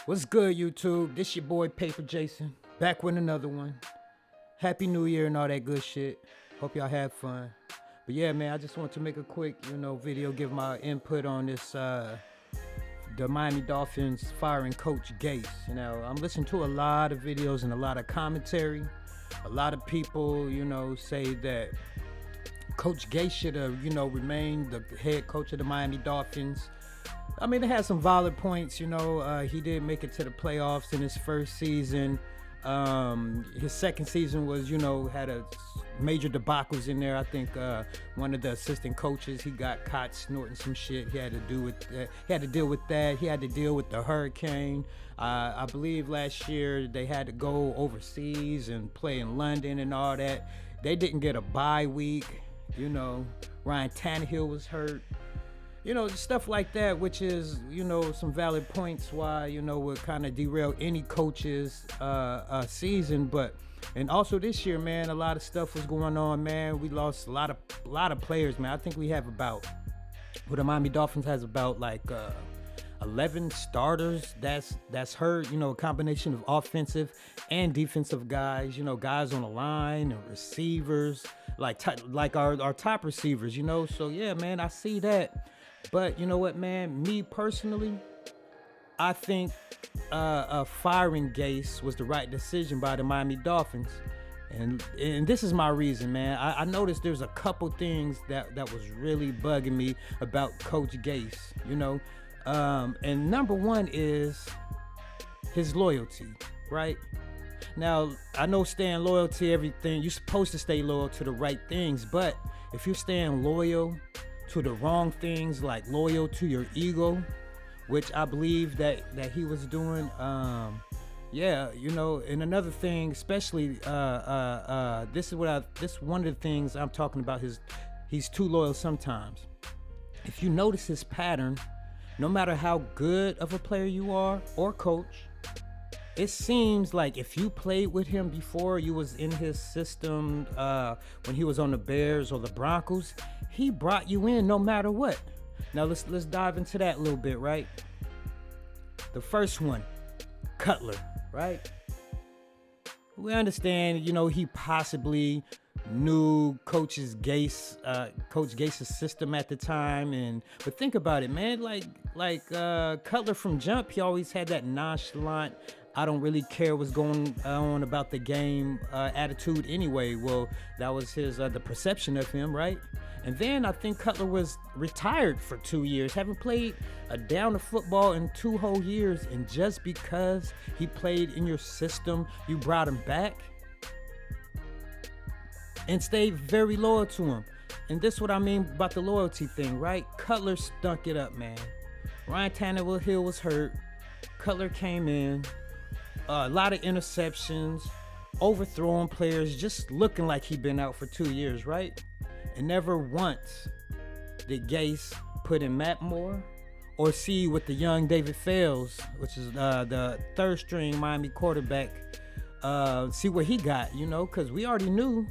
What's good, YouTube? This your boy PaperJason, back with another one. Happy New Year and all that good shit. Hope y'all have fun. But yeah, man, I just want to make a quick, video, give my input on this, the Miami Dolphins firing Coach Gase. I'm listening to a lot of videos and a lot of commentary. A lot of people, say that Coach Gase should have, remained the head coach of the Miami Dolphins. I mean, it had some valid points, he did make it to the playoffs in his first season. His second season was, had a major debacles in there. I think one of the assistant coaches, he got caught snorting some shit. He had to deal with that. He had to deal with the hurricane. I believe last year they had to go overseas and play in London and all that. They didn't get a bye week. Ryan Tannehill was hurt. Stuff like that, which is, some valid points why, would kind of derail any coach's season. And also this year, man, a lot of stuff was going on, man. We lost a lot of players, man. I think we have the Miami Dolphins has about 11 starters that's hurt, a combination of offensive and defensive guys, guys on the line and receivers, like our top receivers, So yeah, man, I see that. But you know what, man? Me personally, I think firing Gase was the right decision by the Miami Dolphins. And this is my reason, man. I noticed there's a couple things that was really bugging me about Coach Gase, And number one is his loyalty, right? Now, I know staying loyal to everything, you're supposed to stay loyal to the right things, but if you're staying loyal to the wrong things, like loyal to your ego, which I believe that he was doing. And another thing, especially this is one of the things I'm talking about. He's too loyal sometimes. If you notice his pattern, no matter how good of a player you are or coach, it seems like if you played with him before, you was in his system when he was on the Bears or the Broncos, he brought you in no matter what. Now let's dive into that a little bit, right? The first one, Cutler, right? We understand, he possibly knew Coach Gase's system at the time, but think about it, man. Like Cutler from jump, he always had that nonchalant, I don't really care what's going on about the game attitude anyway. Well, that was his the perception of him, right? And then I think Cutler was retired for 2 years, haven't played a down of football in 2 whole years, and just because he played in your system, you brought him back and stayed very loyal to him. And this is what I mean about the loyalty thing, right? Cutler stunk it up, man. Ryan Tannehill was hurt. Cutler came in. A lot of interceptions, overthrowing players, just looking like he'd been out for 2 years, right? And never once did Gase put in Matt Moore or see with the young David Fales, which is the third string Miami quarterback, see what he got, because we already knew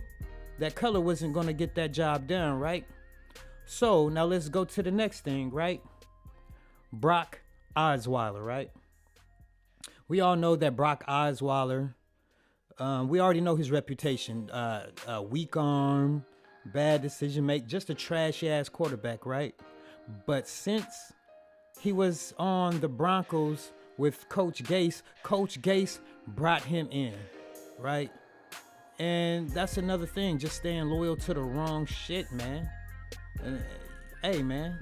that Cutler wasn't going to get that job done, right? So now let's go to the next thing, right? Brock Osweiler, right? We all know that Brock Osweiler, we already know his reputation. Weak arm, bad decision make, just a trashy-ass quarterback, right? But since he was on the Broncos with Coach Gase brought him in, right? And that's another thing, just staying loyal to the wrong shit, man. Hey, man,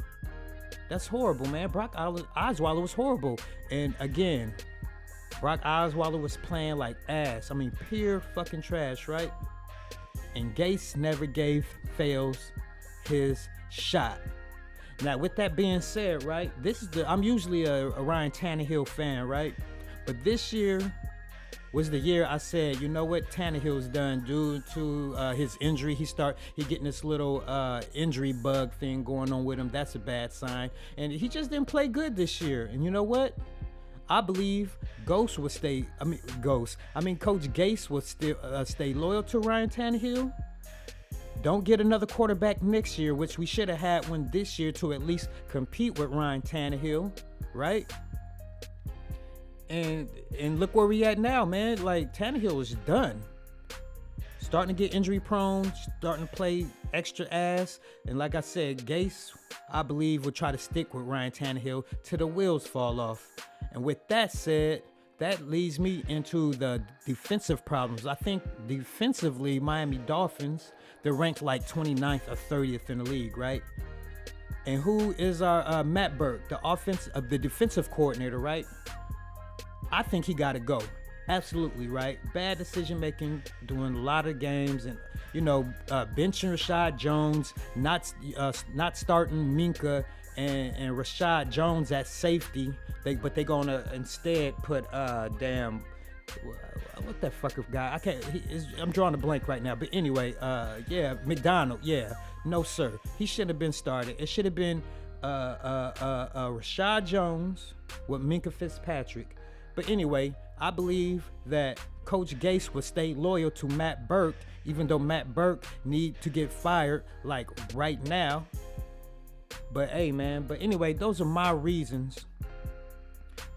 that's horrible, man. Brock Osweiler was horrible. And again, Brock Osweiler was playing like ass. I mean, pure fucking trash, right? And Gase never gave Fales his shot. Now, with that being said, right, I'm usually a Ryan Tannehill fan, right? But this year was the year I said, you know what, Tannehill's done due to his injury. He getting this little injury bug thing going on with him. That's a bad sign. And he just didn't play good this year. And you know what? I believe Coach Gase would still stay loyal to Ryan Tannehill. Don't get another quarterback next year, which we should have had one this year to at least compete with Ryan Tannehill, right? and look where we at now, man. Like Tannehill is done. Starting to get injury prone, starting to play extra ass. And like I said, Gase, I believe, will try to stick with Ryan Tannehill till the wheels fall off. And with that said, that leads me into the defensive problems. I think defensively, Miami Dolphins, they're ranked like 29th or 30th in the league, right? And who is our Matt Burke, the defensive coordinator, right? I think he got to go. Absolutely, right? Bad decision making, doing a lot of games, and benching Rashad Jones, not starting Minka and Rashad Jones at safety. But they're gonna instead put what that fucker guy? I'm drawing a blank right now. But anyway, McDonald. Yeah, no sir, he shouldn't have been started. It should have been Rashad Jones with Minka Fitzpatrick. But anyway, I believe that Coach Gase would stay loyal to Matt Burke, even though Matt Burke need to get fired like right now. But hey, man. But anyway, those are my reasons.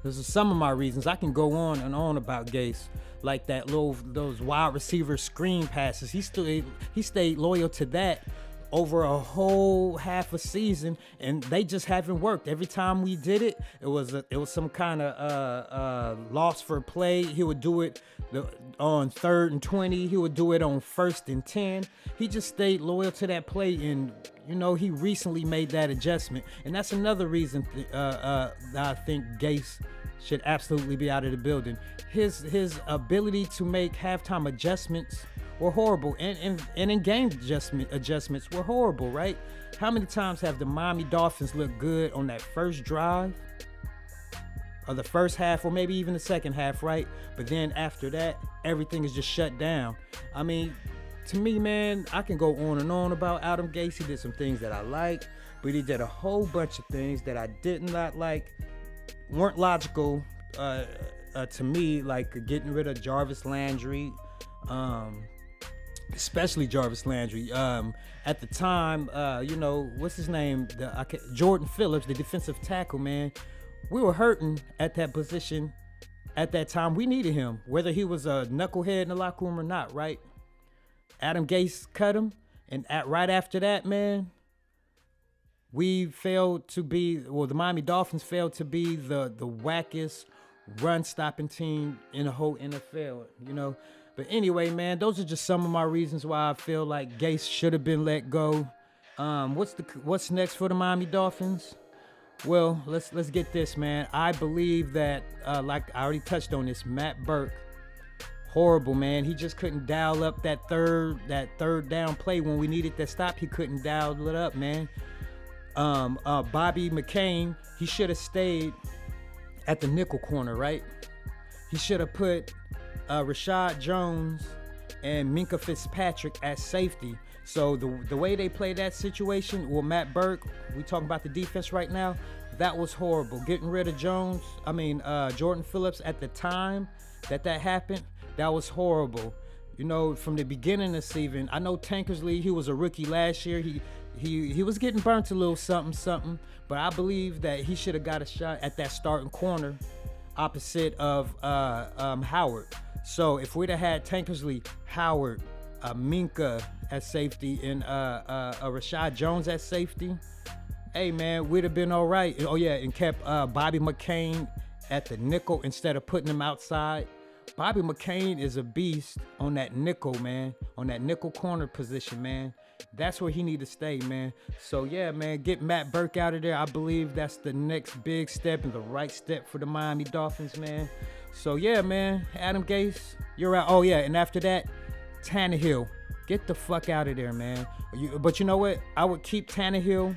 Those are some of my reasons. I can go on and on about Gase, like those wide receiver screen passes. He stayed loyal to that over a whole half a season, and they just haven't worked. Every time we did it, it was some kind of loss for play. He would do it on 3rd and 20. He would do it on 1st and 10. He just stayed loyal to that play, and he recently made that adjustment, and that's another reason that I think Gase should absolutely be out of the building. His ability to make halftime adjustments were horrible, and in game adjustments were horrible, right? How many times have the Miami Dolphins looked good on that first drive, or the first half, or maybe even the second half, right? But then after that, everything is just shut down. I mean, to me, man, I can go on and on about Adam Gase. He did some things that I like, but he did a whole bunch of things that I did not like, weren't logical to me, like getting rid of Jarvis Landry, especially Jarvis Landry. At the time, what's his name? Jordan Phillips, the defensive tackle, man. We were hurting at that position at that time. We needed him, whether he was a knucklehead in the locker room or not, right? Adam Gase cut him, and right after that, man, the Miami Dolphins failed to be the wackest run-stopping team in the whole NFL, But anyway, man, those are just some of my reasons why I feel like Gase should have been let go. What's next for the Miami Dolphins? Well, let's get this, man. I believe that, like I already touched on this, Matt Burke, horrible, man. He just couldn't dial up that third down play when we needed that stop. He couldn't dial it up, man. Bobby McCain, he should have stayed at the nickel corner, right? He should have put Rashad Jones and Minka Fitzpatrick at safety. So the way they played that situation, well, Matt Burke, we talking about the defense right now, that was horrible. Getting rid of Jordan Phillips at the time that happened, that was horrible. From the beginning of the season, I know Tankersley, he was a rookie last year. He was getting burnt a little something, but I believe that he should have got a shot at that starting corner opposite of Howard. So if we'd have had Tankersley, Howard, Minka at safety, and Rashad Jones at safety, hey man, we'd have been all right. Oh yeah, and kept Bobby McCain at the nickel instead of putting him outside. Bobby McCain is a beast on that nickel, man, on that nickel corner position, man. That's where he need to stay, man. So yeah, man, get Matt Burke out of there. I believe that's the next big step and the right step for the Miami Dolphins, man. So yeah, man, Adam Gase, you're out. Oh yeah, and after that, Tannehill, get the fuck out of there, man. But you know what? I would keep Tannehill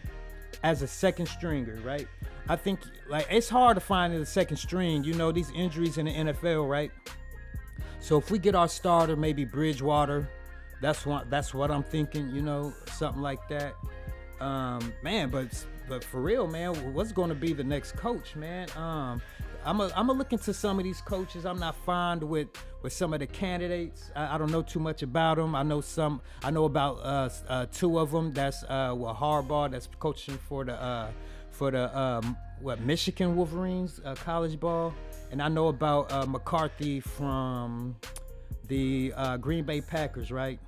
as a second stringer, right? I think it's hard to find a second string. These injuries in the NFL, right? So if we get our starter, maybe Bridgewater, that's what I'm thinking, something like that. Man, but for real, man, what's going to be the next coach, man? I'm a look into some of these coaches. I'm not fond with some of the candidates. I don't know too much about them. I know about two of them. That's Harbaugh, that's coaching for for the Michigan Wolverines college ball, and I know about McCarthy from the Green Bay Packers, right?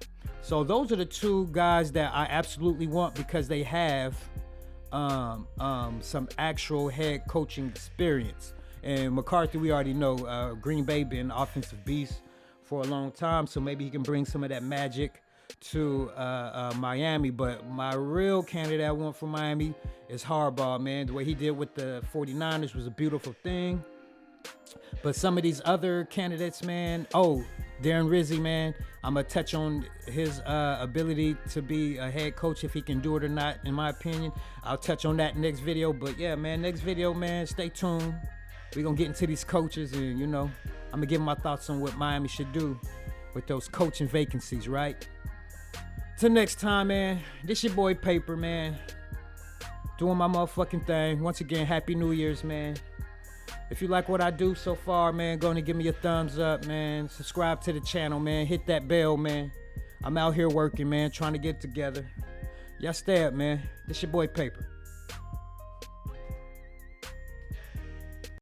So those are the two guys that I absolutely want because they have some actual head coaching experience. And McCarthy, we already know, Green Bay been an offensive beast for a long time, so maybe he can bring some of that magic to Miami. But my real candidate I want for Miami is Harbaugh, man. The way he did with the 49ers was a beautiful thing. But some of these other candidates, man, Darren Rizzi, man, I'm going to touch on his ability to be a head coach, if he can do it or not, in my opinion. I'll touch on that next video. But yeah, man, next video, man, stay tuned. We're going to get into these coaches and, you know, I'm going to give my thoughts on what Miami should do with those coaching vacancies, right? Till next time, man, this your boy Paper, man, doing my motherfucking thing. Once again, Happy New Year's, man. If you like what I do so far, man, go and give me a thumbs up, man. Subscribe to the channel, man. Hit that bell, man. I'm out here working, man, trying to get together. Y'all stay up, man. This your boy Paper.